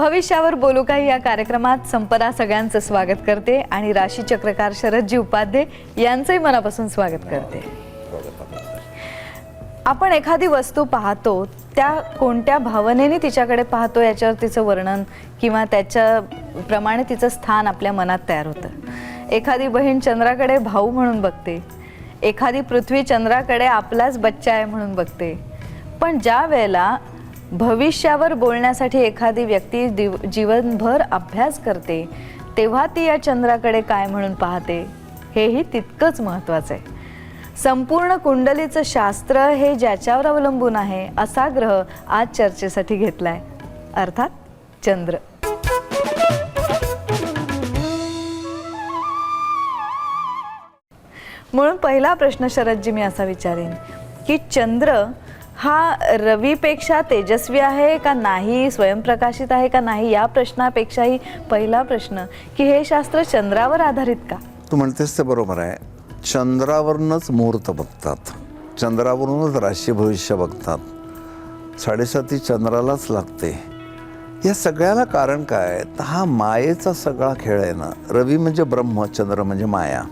भविष्यावर बोलू काही या कार्यक्रमात संपदा सगळ्यांचं स्वागत करते आणि राशी चक्रकार शरदजी उपाध्ये यांचंही मनापासून स्वागत करते। आपण एखादी वस्तू पाहतो त्या कोणत्या भावनेने तिच्याकडे पाहतो याच्यावर तिचं वर्णन किंवा त्याच्या प्रमाणे तिचं स्थान आपल्या मनात तयार होतं। एखादी बहीण चंद्राकडे भाऊ म्हणून बघते, एखादी पृथ्वी चंद्राकडे आपलाच बच्चा आहे म्हणून बघते। पण ज्या वेळेला भविष्यावर बोलण्यासाठी एखादी व्यक्ती जीवनभर अभ्यास करते तेव्हा ती या चंद्राकडे काय म्हणून पाहते हेही तितकंच महत्त्वाचं आहे। संपूर्ण कुंडलीचं शास्त्र हे ज्याच्यावर अवलंबून आहे असा ग्रह आज चर्चेसाठी घेतलाय, अर्थात चंद्र। म्हणून पहिला प्रश्न शरदजी मी असा विचारेन की चंद्र हा रवीपेक्षा तेजस्वी आहे का नाही, स्वयंप्रकाशित आहे का नाही, या प्रश्नापेक्षाही पहिला प्रश्न की हे शास्त्र चंद्रावर आधारित का? तू म्हणतेस ते बरोबर आहे। चंद्रावरूनच मुहूर्त बघतात, चंद्रावरूनच राशी भविष्य बघतात, 7:30 चंद्रालाच लागते। या सगळ्याला कारण काय? तर हा मायेचा सगळा खेळ आहे ना। रवी म्हणजे ब्रह्म, चंद्र म्हणजे माया।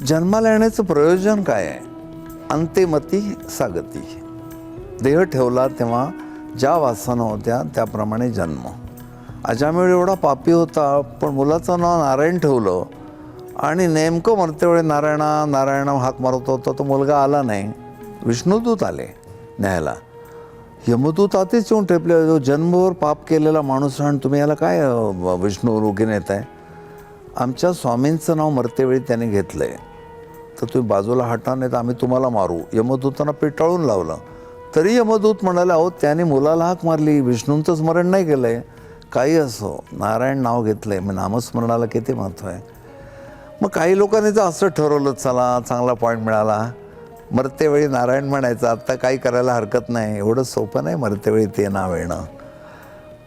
जन्माला येण्याचं प्रयोजन काय आहे? अंतेमती सागती। देह ठेवला तेव्हा ज्या वासना होत्या त्याप्रमाणे जन्म। अजामिळ एवढा पापी होता पण मुलाचं नाव नारायण ठेवलं आणि नेमकं मरतेवेळी नारायणा नारायणा हाक मारत होता, तो मुलगा आला नाही। विष्णुदूत आले न्यायला। यमदूत आधीच येऊन ठेपले, जो जन्मभर पाप केलेला माणूस आणि तुम्ही याला काय विष्णू रोगी नेत आहे? आमच्या स्वामींचं नाव मरतेवेळी त्याने घेतलं आहे, तर तुम्ही बाजूला हटा नाही तर आम्ही तुम्हाला मारू। यमदूतांना पिटाळून लावलं तरी यमदूत म्हणाले, अहो त्याने मुलाला हाक मारली, विष्णूंचं स्मरण नाही केलं आहे। काही असो, नारायण नाव घेतलं आहे, मग नामस्मरणाला किती महत्त्व आहे। मग काही लोकांनी तर असं ठरवलं, चला चांगला पॉईंट मिळाला, मरतेवेळी नारायण म्हणायचं, आत्ता काही करायला हरकत नाही। एवढं सोपं नाही मरतेवेळी ते नाव येणं।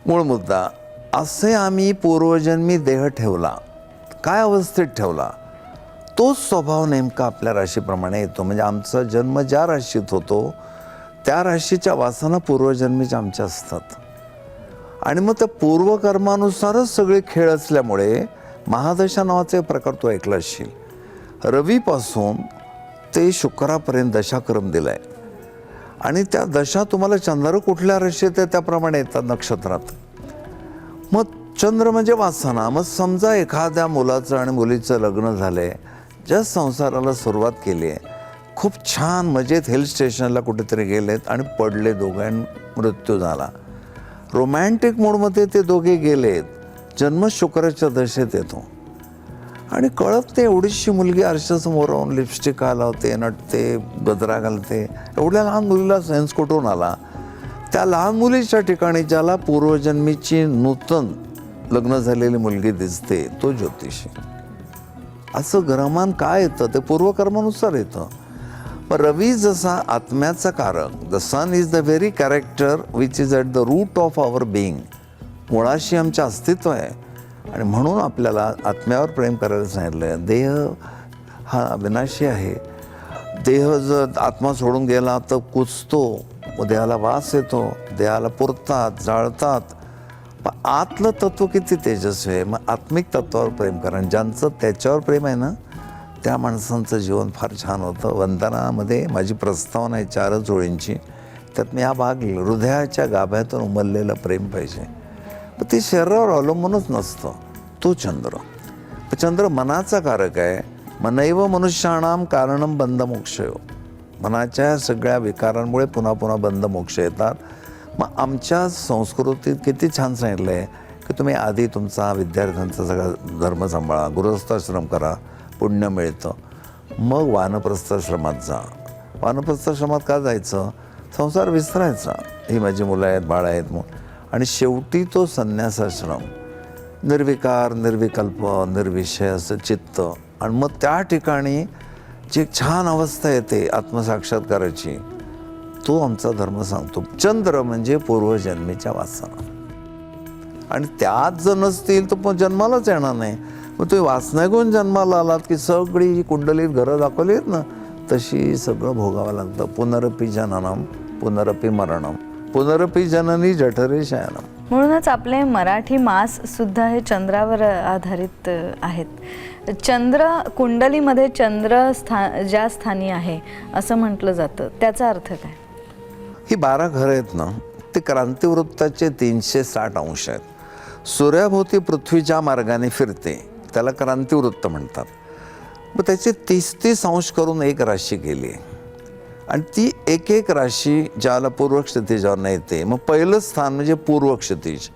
मूळ मुद्दा असे आम्ही पूर्वजन्मी देह ठेवला, काय अवस्थेत ठेवला तोच स्वभाव नेमका आपल्या राशीप्रमाणे येतो। म्हणजे आमचा जन्म ज्या राशीत होतो त्या राशीच्या वासना पूर्वजन्मीच्या आमच्या असतात आणि मग त्या पूर्वकर्मानुसारच सगळे खेळ असल्यामुळे महादशा नावाचा एक प्रकार तो ऐकला असशील। रवीपासून ते शुक्रापर्यंत दशाक्रम दिला आहे आणि त्या दशा तुम्हाला चंद्र कुठल्या राशीत आहे त्याप्रमाणे येतात नक्षत्रात। मग चंद्र म्हणजे वासना। मग समजा एखाद्या मुलाचं आणि मुलीचं लग्न झालं आहे, ज्या संसाराला सुरुवात केली आहे, खूप छान मजेत हिल स्टेशनला कुठेतरी गेलेत आणि पडले दोघांना, मृत्यू झाला। रोमॅन्टिक मूडमध्ये ते दोघे गेलेत, जन्म शुक्राच्या दशेत येतो आणि कळत ते एवढीशी मुलगी आरशासमोर राहून लिपस्टिक लावते, नटते, गजरा घालते। एवढ्या लहान मुलीला सेन्स कुठून आला? त्या लहान मुलीच्या ठिकाणी ज्याला पूर्वजन्मीची नूतन लग्न झालेली मुलगी दिसते तो ज्योतिषी। असं ग्रहमान काय येतं? ते पूर्वकर्मानुसार येतं। पण रवी जसा आत्म्याचा कारक, the sun is the very character which is at the root of our being, मुळाशी आमचं अस्तित्व आहे आणि म्हणून आपल्याला आत्म्यावर प्रेम करायला सांगितलं आहे। देह हा विनाशी आहे, देह जर आत्मा सोडून गेला तर कुचतो, देहाला वास येतो, देहाला पुरतात, जाळतात। पण आतलं तत्व किती तेजस्वी आहे। मग आत्मिक तत्वावर प्रेम करा, ज्यांचं त्याच्यावर प्रेम आहे ना त्या माणसांचं जीवन फार छान होतं। वंदनामध्ये माझी प्रस्तावना आहे 4 ओळींची, त्यात मी हा भाग हृदयाच्या गाभ्यातून उमललेलं प्रेम पाहिजे। पण ते शरीरावर अवलंबूनच नसतं, तो चंद्र। चंद्र मनाचा कारक आहे। मनैव मनुष्याणाम कारणम बंध मोक्षयो, मनाच्या सगळ्या विकारांमुळे पुन्हा पुन्हा बंध मोक्ष येतात। मग आमच्या संस्कृतीत किती छान सांगितलं आहे की तुम्ही आधी तुमचा विद्यार्थ्यांचा सगळा धर्म सांभाळा, गृहस्थाश्रम करा, पुण्य मिळतं, मग वानप्रस्थाश्रमात जा। वानप्रस्थाश्रमात का जायचं? संसार विसरायचा, ही माझी मुलं आहेत, बाळ आहेत मग, आणि शेवटी तो संन्यासाश्रम, निर्विकार, निर्विकल्प, निर्विषय असं चित्त। आणि मग त्या ठिकाणी जी छान अवस्था येते आत्मसाक्षात्काराची, तो आमचा धर्म सांगतो। चंद्र म्हणजे पूर्वजन्मीच्या वासना आणि त्यात जर नसतील तर पण जन्मालाच येणार नाही। मग तुम्ही वासना घेऊन जन्माला आलात की सगळी कुंडलीत घरं दाखवली आहेत ना तशी सगळं भोगावं लागतं। पुनरपि जननम पुनरपि मरणम पुनरपि जननी जठरे शयनम। म्हणूनच आपले मराठी मास सुद्धा हे चंद्रावर आधारित आहेत. चंद्र कुंडलीमध्ये चंद्र ज्या स्थानी आहे असं म्हटलं जातं, त्याचा अर्थ काय? ही 12 घरं आहेत ना, ते क्रांतिवृत्ताचे 360 अंश आहेत. सूर्याभोवती पृथ्वी ज्या मार्गाने फिरते त्याला क्रांतिवृत्त म्हणतात. मग त्याचे 30-30 अंश करून एक राशी केली आहे आणि ती एक एक राशी ज्याला पूर्व क्षितिजावर येते. मग पहिलं स्थान म्हणजे पूर्व क्षितिज,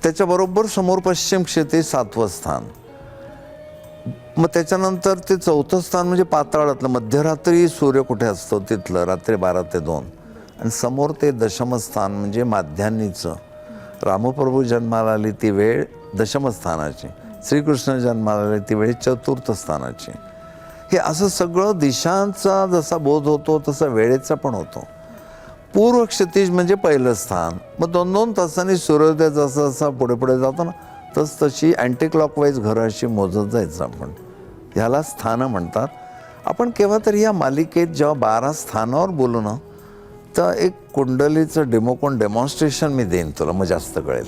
त्याच्याबरोबर समोर पश्चिम क्षितिज 7वं स्थान. मग त्याच्यानंतर ते 4थं स्थान म्हणजे पाताळातलं, मध्यरात्री सूर्य कुठे असतो तिथलं, रात्री 12 ते 2. आणि समोर ते दशमस्थान म्हणजे माध्यान्नीचं. रामप्रभू जन्माला आली ती वेळ दशमस्थानाची, श्रीकृष्ण जन्माला आले ती वेळ 4th स्थानाची. हे असं सगळं दिशांचा जसा बोध होतो तसा वेळेचा पण होतो. पूर्व क्षितिज म्हणजे पहिलं स्थान. मग 2-2 तासांनी सूर्योदय जसा जसा पुढे पुढे जातो ना, तशी अँटी क्लॉकवाईज घरं अशी मोजत जायचं आपण. ह्याला स्थानं म्हणतात. आपण केव्हा तरी या मालिकेत जेव्हा 12 स्थानावर बोलू ना, तर एक कुंडलीचं डेमॉन्स्ट्रेशन मी देईन तुला, मग जास्त कळेल.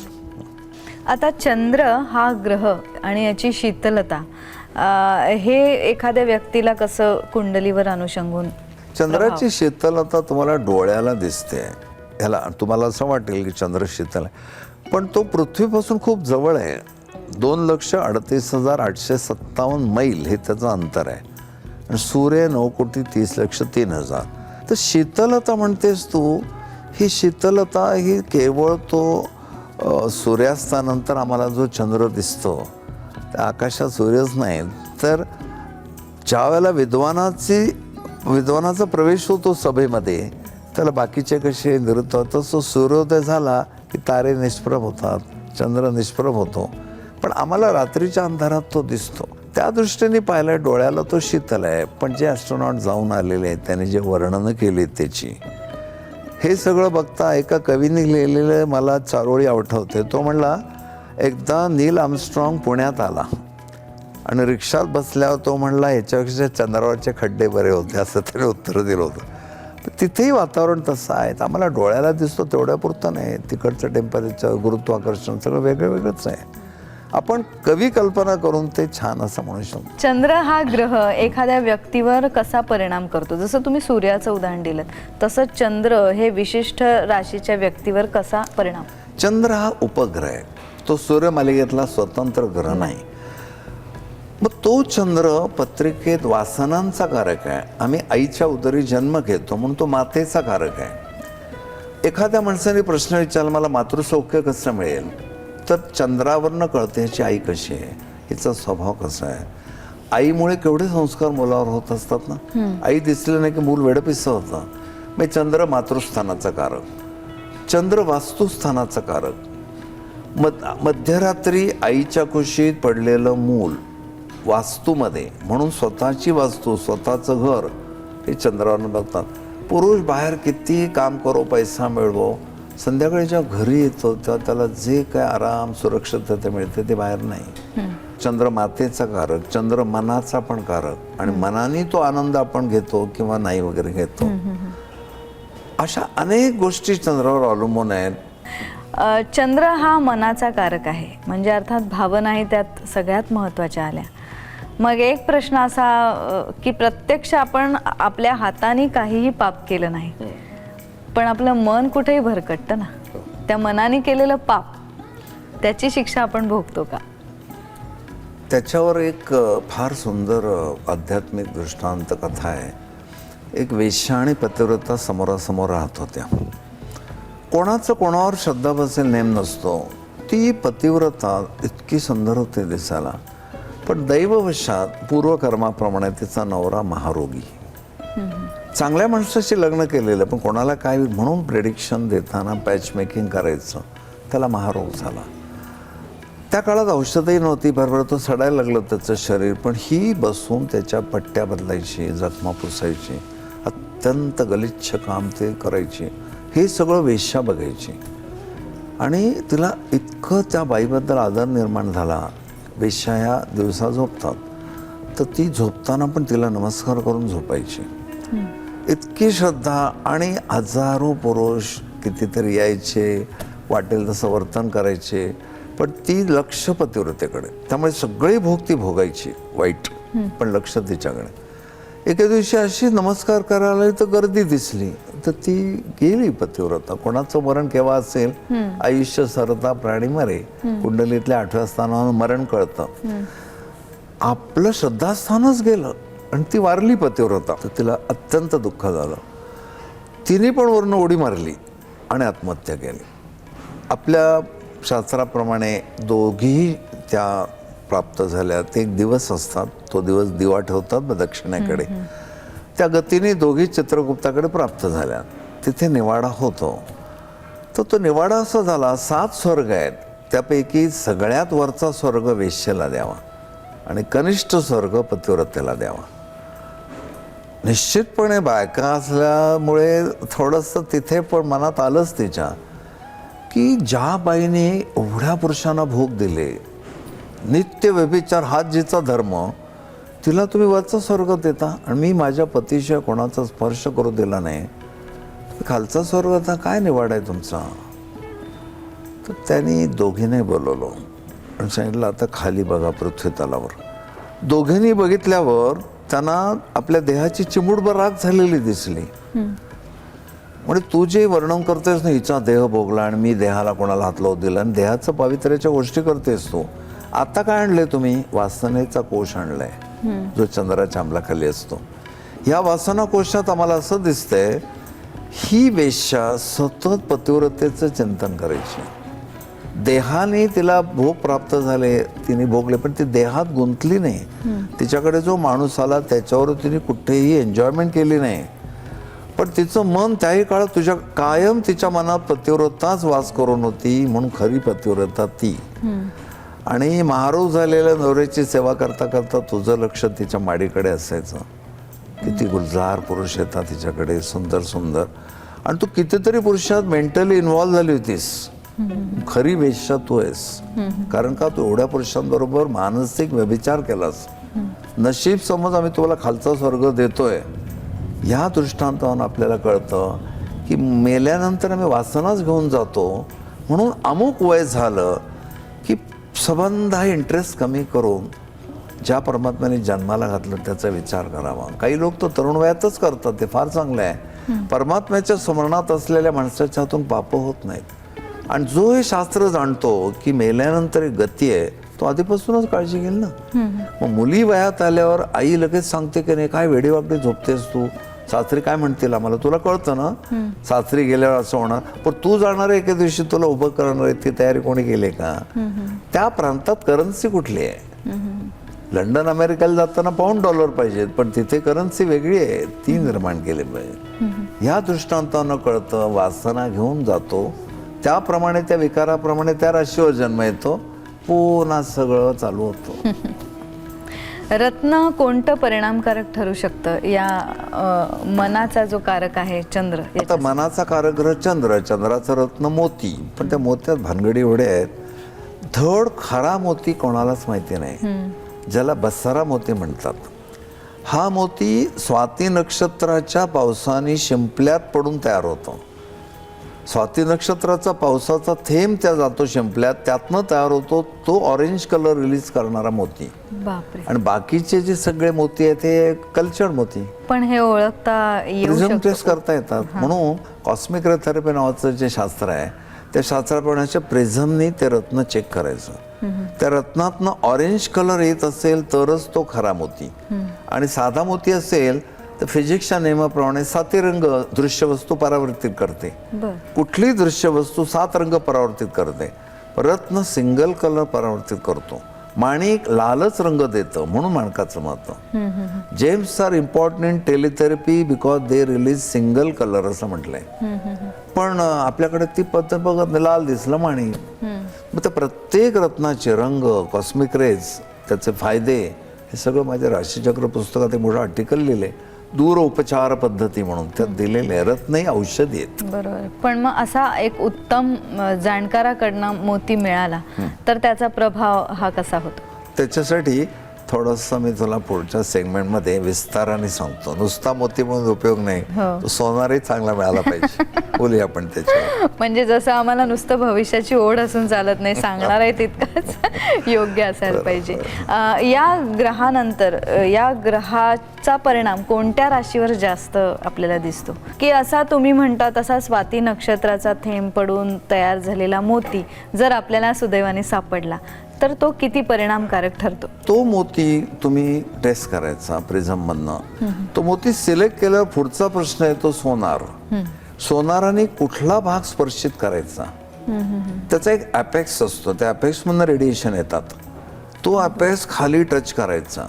आता चंद्र हा ग्रह आणि याची शीतलता हे एखाद्या व्यक्तीला कसं कुंडलीवर अनुषंगून? चंद्राची शीतलता तुम्हाला डोळ्याला दिसते. ह्याला तुम्हाला असं वाटेल की चंद्र शीतल आहे, पण तो पृथ्वीपासून खूप जवळ आहे. 2,38,857 मैल हे त्याचं अंतर आहे आणि सूर्य 9,30,03,000. तर शीतलता म्हणतेस तू, ही शीतलता ही केवळ तो सूर्यास्तानंतर आम्हाला जो चंद्र दिसतो त्या आकाशात सूर्यच नाही, तर ज्या वेळेला विद्वानाचा प्रवेश होतो सभेमध्ये, त्याला बाकीचे कसे नृत्य होतं, तसं सूर्योदय झाला की तारे निष्प्रभ होतात, चंद्र निष्प्रभ होतो. पण आम्हाला रात्रीच्या अंधारात तो दिसतो. त्या दृष्टीने पाहिलं डोळ्याला तो शीतल आहे. पण जे ॲस्ट्रॉनॉट जाऊन आलेले आहेत त्यांनी जे वर्णनं केली त्याची, हे सगळं बघता एका कवीने लिहिलेलं मला चारोळी आठवते. तो म्हणला, एकदा नील आर्मस्ट्रॉंग पुण्यात आला आणि रिक्षात बसल्यावर तो म्हणला, याच्यापेक्षा चंद्रावरचे खड्डे बरे होते, असं त्याने उत्तर दिलं होतं. तर तिथेही वातावरण तसं आहे. आम्हाला डोळ्याला दिसतो तेवढ्यापुरतं नाही, तिकडचं टेम्परेचर, गुरुत्वाकर्षण सगळं वेगळं वेगळंच आहे. आपण कवी कल्पना करून ते छान असं म्हणू शकतो. चंद्र हा ग्रह एखाद्या व्यक्तीवर कसा परिणाम करतो? जसं तुम्ही सूर्याचं उदाहरण दिलं, तसं चंद्र हे विशिष्ट राशीच्या व्यक्तीवर कसा परिणाम? चंद्र हा उपग्रह आहे, तो सूर्यमालिकेतला स्वतंत्र ग्रह नाही. मग तो चंद्र पत्रिकेत वासनांचा कारक आहे. आम्ही आईच्या उदरी जन्म घेतो म्हणून तो मातेचा कारक आहे. एखाद्या माणसाने प्रश्न विचारला, मला मातृसौख्य कसं मिळेल, तर चंद्रावरनं कळते ह्याची आई कशी आहे, हिचा स्वभाव कसा आहे. आईमुळे केवढे संस्कार मुलावर होत असतात ना. आई दिसली नाही की मूल वेडपिस्सं होतं. मग चंद्र मातृस्थानाचा कारक, चंद्र वास्तुस्थानाचा कारक. मध्यरात्री आईच्या कुशीत पडलेलं मूल वास्तूमध्ये, म्हणून स्वतःची वास्तू, स्वतःचं घर हे चंद्रावरनं बघतात. पुरुष बाहेर किती काम करो, पैसा मिळवो, संध्याकाळी जेव्हा घरी येतो तेव्हा त्याला जे काय आराम सुरक्षितता मिळते ते बाहेर नाही. चंद्र मातेचा कारक, चंद्र मनाचा पण कारक, आणि मनाने तो आनंद आपण घेतो किंवा नाही वगैरे घेतो. अशा अनेक गोष्टी चंद्रावर अवलंबून आहेत. चंद्र हा मनाचा कारक आहे, म्हणजे अर्थात भावनाही त्यात सगळ्यात महत्त्वाच्या आल्या. मग एक प्रश्न असा की प्रत्यक्ष आपण आपल्या हाताने काहीही पाप केलं नाही, पण आपलं मन कुठेही भरकटतं ना, त्या मनाने केलेलं पाप त्याची शिक्षा आपण भोगतो का? त्याच्यावर एक फार सुंदर आध्यात्मिक दृष्टांत कथा आहे. एक वेश्या आणि पतिव्रता समोरासमोर राहत होत्या. कोणाचं कोणावर श्रद्धा बसेल नेम नसतो. ती पतिव्रता इतकी सुंदर होती दिसायला, पण दैववशात पूर्वकर्माप्रमाणे तिचा नवरा महारोगी. चांगल्या माणसाशी लग्न केलेलं, पण कोणाला काय म्हणून प्रेडिक्शन देताना पॅच मेकिंग करायचं, त्याला महारोग झाला. त्या काळात औषधही नव्हती, बरोबर तो सडायला लागलं त्याचं शरीर, पण ही बसून त्याच्या पट्ट्या बदलायची, जखमा पुसायची, अत्यंत गलिच्छ काम ते करायची. हे सगळं वेश्या बघायची आणि तिला इतकं त्या बाईबद्दल आदर निर्माण झाला. वेश्या ह्या दिवसा झोपतात, तर ती झोपताना पण तिला नमस्कार करून झोपायची. इतकी श्रद्धा. आणि हजारो पुरुष कितीतरी यायचे, वाटेल तसं वर्तन करायचे, पण ती लक्ष पतिव्रतेकडे. त्यामुळे सगळे भोग ती भोगायची वाईट, पण लक्ष तिच्याकडे. एके दिवशी अशी नमस्कार करायला तर गर्दी दिसली, तर ती गेली पतिव्रता. कोणाचं मरण केव्हा असेल, आयुष्य सरता प्राणी मरे, कुंडलीतल्या 8व्या स्थानावर मरण कळतं. आपलं श्रद्धास्थानच गेलं आणि ती वारली पतिव्रता. तर तिला अत्यंत दुःख झालं. तिने पण वरून उडी मारली आणि आत्महत्या केली. आपल्या शास्त्राप्रमाणे दोघीही त्या प्राप्त झाल्या. ते एक दिवस असतात, तो दिवस दिवा ठेवतात मग दक्षिणेकडे. त्या गतीने दोघी चित्रगुप्ताकडे प्राप्त झाल्या. तिथे निवाडा होतो. तर तो निवाडा असा झाला, 7 स्वर्ग आहेत, त्यापैकी सगळ्यात वरचा स्वर्ग वेश्येला द्यावा आणि कनिष्ठ स्वर्ग पतिव्रतेला द्यावा. निश्चितपणे बायका असल्यामुळे थोडंसं तिथे पण मनात आलंच तिच्या, की ज्या बाईने एवढ्या पुरुषांना भोग दिले, नित्य व्यभिचार हाच जिचा धर्म, तिला तुम्ही वरचा स्वर्ग देता आणि मी माझ्या पतीशिवाय कोणाचा स्पर्श करू दिला नाही, खालचा स्वर्ग आता काय निवाड आहे तुमचा. तर त्यांनी दोघींनी बोलवलं आणि सांगितलं आता खाली बघा पृथ्वी तलावर. दोघींनी बघितल्यावर त्यांना आपल्या देहाची चिमूटभर राख झालेली दिसली. म्हणजे तू जे वर्णन करतेस ना, हिचा देह भोगला आणि मी देहाला कोणाला हात लावू दिला आणि देहाचं पावित्र्याच्या गोष्टी करतेस तू. आता काय आणलंय तुम्ही? वासनेचा कोश आणलाय, जो चंद्राच्या अंमलाखाली असतो. या वासना कोशात आम्हाला असं दिसतंय, ही वेश्या सतत पतिव्रतेचं चिंतन करायची. देहाने तिला भोग प्राप्त झाले, तिने भोगले, पण ती देहात गुंतली नाही. तिच्याकडे जो माणूस आला त्याच्यावर तिने कुठेही एन्जॉयमेंट केली नाही. पण तिचं मन त्याही काळात तुझ्या कायम तिच्या मनात पतिव्रताच वास करून होती, म्हणून खरी पतिव्रता ती. आणि महारूप झालेल्या नवऱ्याची सेवा करता करता तुझं लक्ष तिच्या माडीकडे असायचं. किती गुलजार पुरुष येतात तिच्याकडे, सुंदर सुंदर, आणि तू कितीतरी पुरुषात मेंटली इन्व्हॉल्व्ह झाली होतीस. खरी वेश्या तू आहेस. कारण का, तू एवढ्या पुरुषांबरोबर मानसिक व्यभिचार केलास. नशीब समज आम्ही तुम्हाला खालचा स्वर्ग देतोय. ह्या दृष्टांतावरून आपल्याला कळतं की मेल्यानंतर आम्ही वासनाच घेऊन जातो. म्हणून अमुक वय झालं की संबंध हा इंटरेस्ट कमी करून ज्या परमात्म्याने जन्माला घातलं त्याचा विचार करावा. काही लोक तर तरुण वयातच करतात, ते फार चांगलं आहे. परमात्म्याच्या स्मरणात असलेल्या माणसाच्या हातून पाप होत नाहीत. आणि जो हे शास्त्र जाणतो की मेल्यानंतर एक गती आहे, तो आधीपासूनच काळजी घेईल ना. मग मुली वयात आल्यावर आई लगेच सांगते की नाही, काय वेडीवाकडी झोपतेस तू, सासरी काय म्हणतील आम्हाला, तुला कळतं ना सासरी गेल्यावर असं होणार. पण तू जाणार आहे एके दिवशी, तुला उभं करणार आहे, ती तयारी कोणी केली का? त्या प्रांतात करन्सी कुठली आहे? लंडन अमेरिकेला जाताना $1 पाहिजेत, पण तिथे करन्सी वेगळी आहे, ती निर्माण केली पाहिजे. ह्या दृष्टांतानं कळतं वासना घेऊन जातो, त्याप्रमाणे त्या विकाराप्रमाणे त्या राशीवर जन्म येतो, पुन्हा सगळं चालू होतं. रत्न कोणतं परिणामकारक ठरू शकतं या मनाचा जो कारक आहे चंद्र? आता मनाचा कारक ग्रह चंद्र, चंद्राचं रत्न मोती. पण त्या मोत्यात भानगडी एवढे आहेत, धड खरा मोती कोणालाच माहिती नाही, ज्याला बसारा मोती म्हणतात. हा मोती स्वाती नक्षत्राच्या पावसाने शिंपल्यात पडून तयार होतो. स्वाती नक्षत्राचा पावसाचा थेंब त्या जातो शिंपल्यात, त्यातनं तयार होतो तो ऑरेंज कलर रिलीज करणारा मोती. बापरे. आणि बाकीचे जे सगळे मोती आहेत ते कल्चर्ड मोती. पण हे ओळखता येऊ प्रिझम शकतं? टेस्ट करता येतात. म्हणून कॉस्मिक रे थेरपी नावाचं जे शास्त्र आहे, त्या शास्त्राप्रमाणे प्रिझमनी ते रत्न चेक करायचं. त्या रत्नातनं ऑरेंज कलर येत असेल तरच तो खरा मोती. आणि साधा मोती असेल तर फिजिक्सच्या नियमाप्रमाणे 7 रंग दृश्य वस्तू परावर्तित करते. कुठली दृश्य वस्तू 7 रंग परावर्तित करते. रत्न सिंगल कलर परावर्तित करतो. माणिक लालच रंग देतं, म्हणून माणकाचं महत्व. Gems are important in teletherapy because they release single colour असं म्हटलंय. पण आपल्याकडे ती पद्धत बघत लाल दिसलं माणिक. मग त्या प्रत्येक रत्नाचे रंग, कॉस्मिक रेज, त्याचे फायदे, हे सगळं माझ्या राशीचक्र पुस्तकात एक मोठं आर्टिकल लिहिले, दूर उपचार पद्धती म्हणून, त्यात दिलेले रत्नही औषधी आहेत. बरोबर. पण मग असा एक उत्तम जाणकाराकडनं मोती मिळाला तर त्याचा प्रभाव हा कसा होतो? त्याच्यासाठी थोडंसं मी तुला पुढच्या सेगमेंटमध्ये विस्ताराने सांगतो. नुसता मोती म्हणून उपयोग नाही, हो. तो सोनारही चांगला मिळाला पाहिजे. बोलूया आपण त्याच्यावर. म्हणजे जसं आम्हाला नुसतं भविष्याची ओढ असून चालत नाही, सांगणार आहे तितकंच योग्य असायला पाहिजे. या ग्रहानंतर या ग्रहाचा परिणाम कोणत्या राशीवर जास्त आपल्याला दिसतो? की असा तुम्ही म्हणता तसा स्वाती नक्षत्राचा थेंब पडून तयार झालेला मोती जर आपल्याला सुदैवाने सापडला तर तो किती परिणामकारक ठरतो? तो मोती तुम्ही टेस्ट करायचा प्रिझममधनं. तो मोती सिलेक्ट केल्यावर पुढचा प्रश्न येतो सोनार. सोनाराने कुठला भाग स्पर्शित करायचा, त्याचा एक अपेक्स असतो. त्या अपेक्समधनं रेडिएशन येतात. तो अपेक्स खाली टच करायचा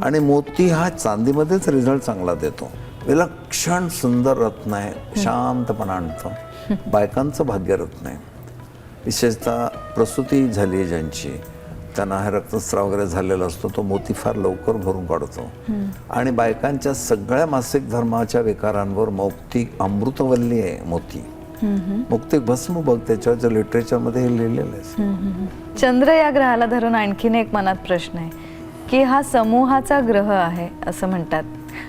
आणि मोती हा चांदीमध्येच रिझल्ट चांगला देतो. विलक्षण सुंदर रत्न आहे, शांतपणा आणतं. बायकांचं भाग्य रत्न आहे. विशेषतः प्रसूती झाली आहे ज्यांची, त्यांना हे रक्तस्राव वगैरे झालेला असतो, तो मोती फार लवकर भरून काढतो. आणि बायकांच्या सगळ्या मासिक धर्माच्या विकारांवर मौक्तिक अमृतवल्ली आहे मोती. मौक्तिक भस्म बघ, त्याच्यावरच्या लिटरेचरमध्ये हे लिहिलेलं आहे. चंद्र या ग्रहाला धरून आणखीन एक मनात प्रश्न आहे की हा समूहाचा ग्रह आहे असं म्हणतात.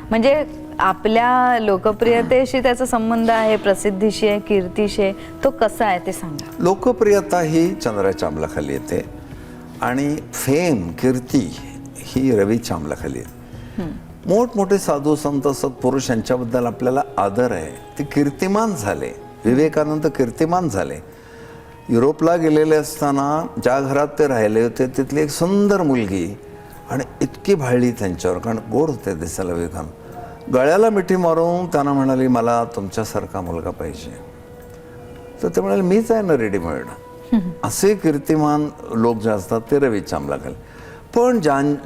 म्हणजे आपल्या लोकप्रियतेशी त्याचा संबंध आहे, प्रसिद्धीशी आहे, कीर्तीशी आहे, तो कसा आहे ते सांगा. लोकप्रियता ही चंद्राच्या अंमलाखाली येते आणि फेम, कीर्ती ही रवीच्या अंमलाखाली येते. मोठमोठे साधू संत सत्पुरुष यांच्याबद्दल आपल्याला आदर आहे. ते कीर्तिमान झाले. विवेकानंद कीर्तिमान झाले. युरोपला गेलेले असताना ज्या घरात ते राहिले होते तिथली एक सुंदर मुलगी आणि इतकी भाळली त्यांच्यावर, कारण गोड होते दिसायला विवेकानंद. गळ्याला मिठी मारून त्यांना म्हणाली, मला तुमच्यासारखा मुलगा पाहिजे. तर ते म्हणाले, मीच आहे ना रेडीमेड. असे कीर्तिमान लोक जे असतात ते रवीच्या अंमलाखाली. पण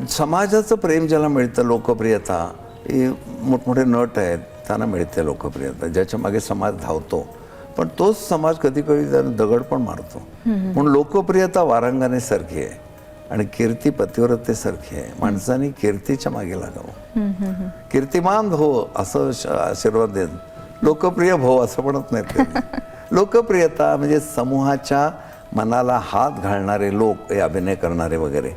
समाजाचं प्रेम ज्याला मिळतं, लोकप्रियता, हे मोठमोठे नट आहेत त्यांना मिळते लोकप्रियता, ज्याच्या मागे समाज धावतो. पण तोच समाज कधी कधी त्याने दगड पण मारतो. म्हणून लोकप्रियता वारांगणेसारखी आहे आणि कीर्ती पतिव्रतेसारखी आहे. माणसाने कीर्तीच्या मागे लागावं. कीर्तिमान भव असं आशीर्वाद देत, लोकप्रिय भव असं म्हणत नाहीत. लोकप्रियता म्हणजे समूहाच्या मनाला हात घालणारे लोक, हे अभिनय करणारे वगैरे.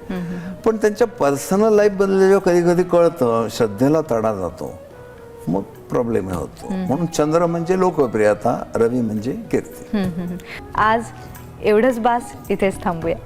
पण त्यांच्या पर्सनल लाईफ बद्दल जेव्हा कधी कधी कळतं, श्रद्धेला तडा जातो, मग प्रॉब्लेम होतो. म्हणून चंद्र म्हणजे लोकप्रियता, रवी म्हणजे कीर्ती. आज एवढंच बास, इथेच थांबूया.